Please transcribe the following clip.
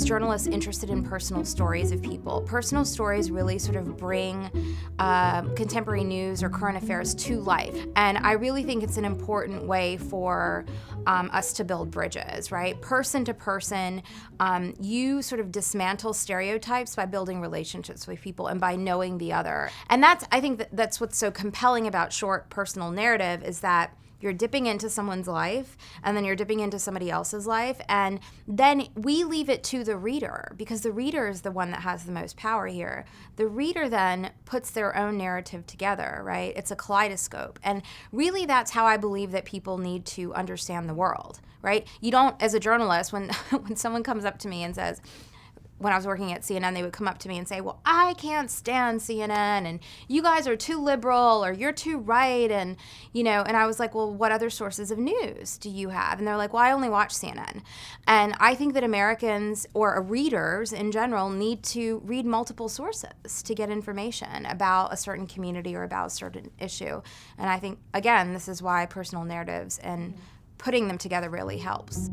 as journalists interested in personal stories of people. Personal stories really sort of bring contemporary news or current affairs to life. And I really think it's an important way for us to build bridges, right? Person to person, you sort of dismantle stereotypes by building relationships with people and by knowing the other. And I think that's what's so compelling about short personal narrative, is that you're dipping into someone's life, and then you're dipping into somebody else's life, and then we leave it to the reader, because the reader is the one that has the most power here. The reader then puts their own narrative together, right? It's a kaleidoscope. And really that's how I believe that people need to understand the world, right? You don't, as a journalist, when someone comes up to me and says, when I was working at CNN, they would come up to me and say, well, I can't stand CNN, and you guys are too liberal, or you're too right, and I was like, well, what other sources of news do you have? And they're like, well, I only watch CNN. And I think that Americans, or readers in general, need to read multiple sources to get information about a certain community or about a certain issue. And I think, again, this is why personal narratives and putting them together really helps.